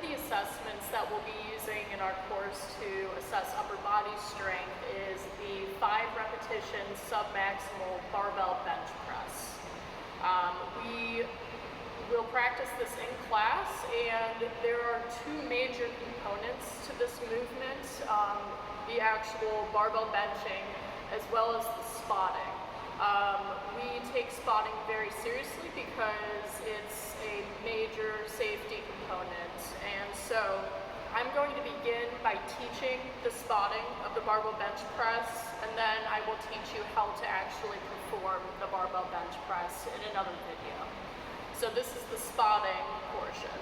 the assessments that we'll be using in our course to assess upper body strength is the 5 repetition submaximal barbell bench press. We will practice this in class, and there are 2 major components to this movement, the actual barbell benching as well as the spotting. We take spotting very seriously because it's a major safety component, and so I'm going to begin by teaching the spotting of the barbell bench press, and then I will teach you how to actually perform the barbell bench press in another video. So this is the spotting portion.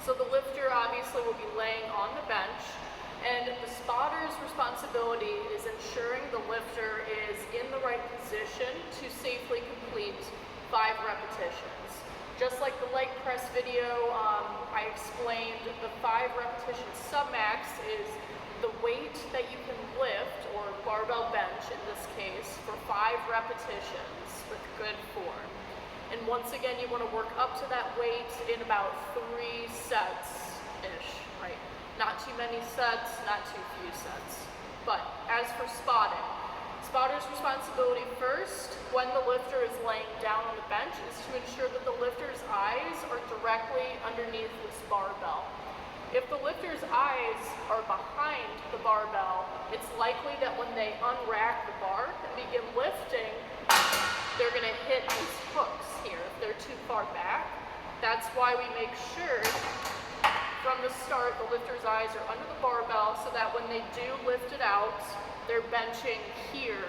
So the lifter obviously will be laying on the bench, and the spotter's responsibility is ensuring the lifter is in the right position to safely complete 5 repetitions. Just like the leg press video, I explained the 5 repetition submax is the weight that you can lift, or barbell bench in this case, for 5 repetitions with good form. And once again, you want to work up to that weight in about 3 sets-ish, right? Not too many sets, not too few sets. But as for spotting, spotter's responsibility first, when the lifter is laying down on the bench, is to ensure that the lifter's eyes are directly underneath this barbell. If the lifter's eyes are behind the barbell, it's likely that when they unrack the bar and begin lifting, they're going to hit these hooks here if they're too far back. That's why we make sure from the start the lifter's eyes are under the barbell so that when they do lift it out, they're benching here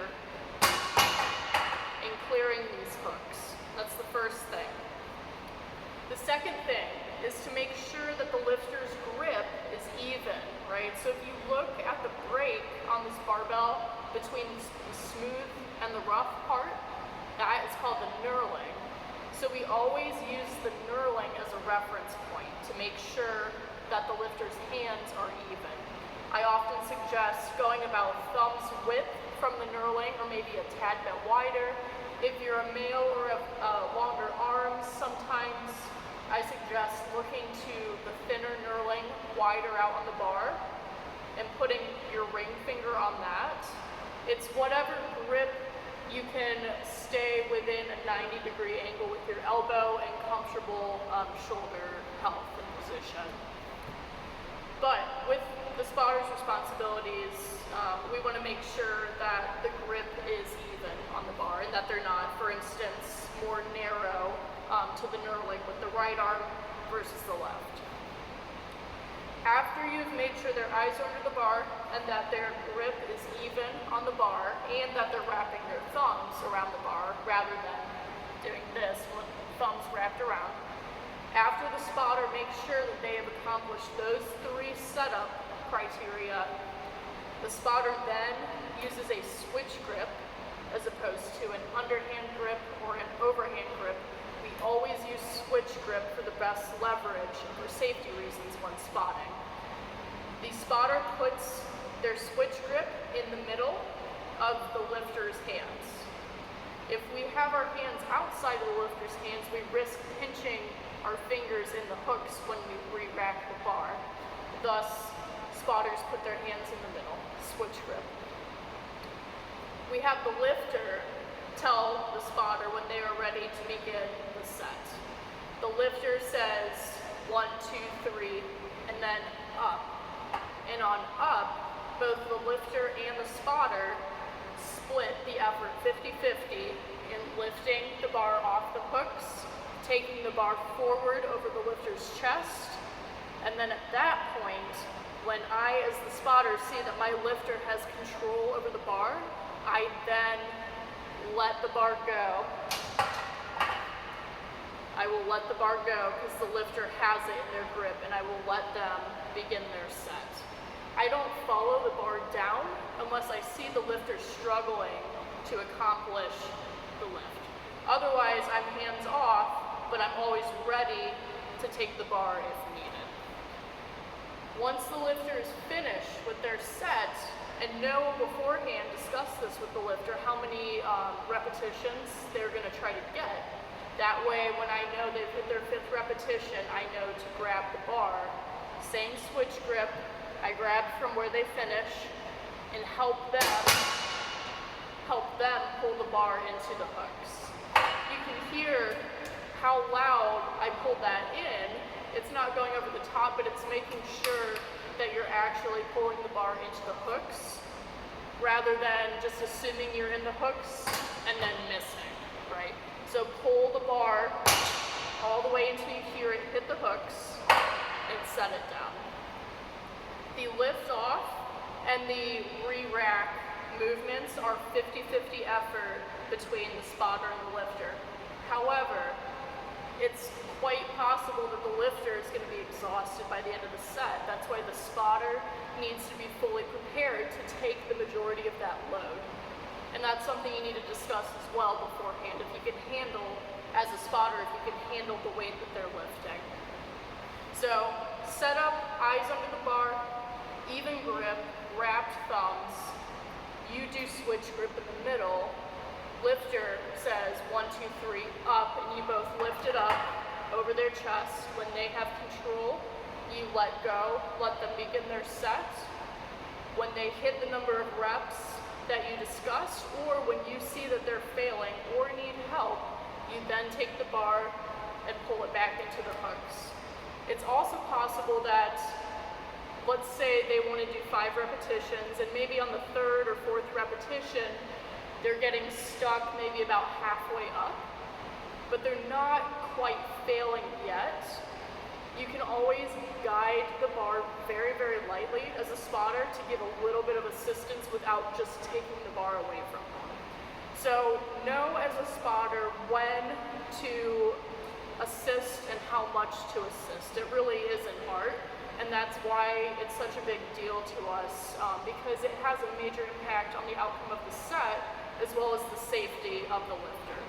and clearing these hooks. That's the first thing. The second thing is to make sure that the lifter's grip is even, right? So if you look at the break on this barbell between the smooth and the rough part, that is called the knurling. So we always use the knurling as a reference point to make sure that the lifter's hands are even. I often suggest going about thumb's width from the knurling, or maybe a tad bit wider. If you're a male or have longer arms, sometimes I suggest looking to the thinner knurling wider out on the bar and putting your ring finger on that. It's whatever grip you can stay within a 90-degree angle with your elbow and comfortable shoulder health and position. But with the spotter's responsibilities, we want to make sure that the grip is even on the bar and that they're not, for instance, more narrow to the knurling with the right arm versus the left. After you've made sure their eyes are under the bar and that their grip is even on the bar and that they're wrapping their thumbs around the bar rather than doing this with thumbs wrapped around, after the spotter makes sure that they have accomplished those 3 setup criteria, the spotter then uses a switch grip as opposed to an underhand grip or an overhand grip. We always use switch grip for the best leverage and for safety reasons when spotting. The spotter puts their switch grip in the middle of the lifter's hands. If we have our hands outside of the lifter's hands, we risk pinching our fingers in the hooks when we re-rack the bar. Thus, spotters put their hands in the middle, switch grip. We have the lifter tell the spotter when they are ready to begin the set. The lifter says 1, 2, 3, and then up. And on up, both the lifter and the spotter split the effort 50-50 in lifting the bar off the hooks, taking the bar forward over the lifter's chest, and then at that point, when I, as the spotter, see that my lifter has control over the bar, I then let the bar go. I will let the bar go because the lifter has it in their grip, and I will let them begin their set. I don't follow the bar down unless I see the lifter struggling to accomplish the lift. Otherwise, I'm hands off, but I'm always ready to take the bar if needed. Once the lifter is finished with their set, and know beforehand, discuss this with the lifter, how many repetitions they're going to try to get. That way, when I know they've hit their 5th repetition, I know to grab the bar Same switch grip. I grab from where they finish and help them pull the bar into the hooks. You can hear how loud I pulled that in. It's not going over the top, but it's making sure that you're actually pulling the bar into the hooks rather than just assuming you're in the hooks and then missing, right? So pull the bar all the way until you hear it hit the hooks and set it down. The lift off and the re-rack movements are 50-50 effort between the spotter and the lifter. However, it's quite possible that the lifter is going to be exhausted by the end of the set. That's why the spotter needs to be fully prepared to take the majority of that load. And that's something you need to discuss as well beforehand. If you can handle, as a spotter, if you can handle the weight that they're lifting. So, set up, eyes under the bar, even grip, wrapped thumbs. You do switch grip in the middle. Lifter says 1, 2, 3, up, and you both lift it up over their chest. When they have control, you let go, let them begin their set. When they hit the number of reps that you discussed, or when you see that they're failing or need help, you then take the bar and pull it back into the hooks. It's also possible that, let's say they want to do 5 repetitions, and maybe on the 3rd or 4th repetition, they're getting stuck maybe about halfway up, but they're not quite failing yet. You can always guide the bar very, very lightly as a spotter to give a little bit of assistance without just taking the bar away from them. So know as a spotter when to assist and how much to assist. It really is an art, and that's why it's such a big deal to us, because it has a major impact on the outcome of the set as well as the safety of the lifter.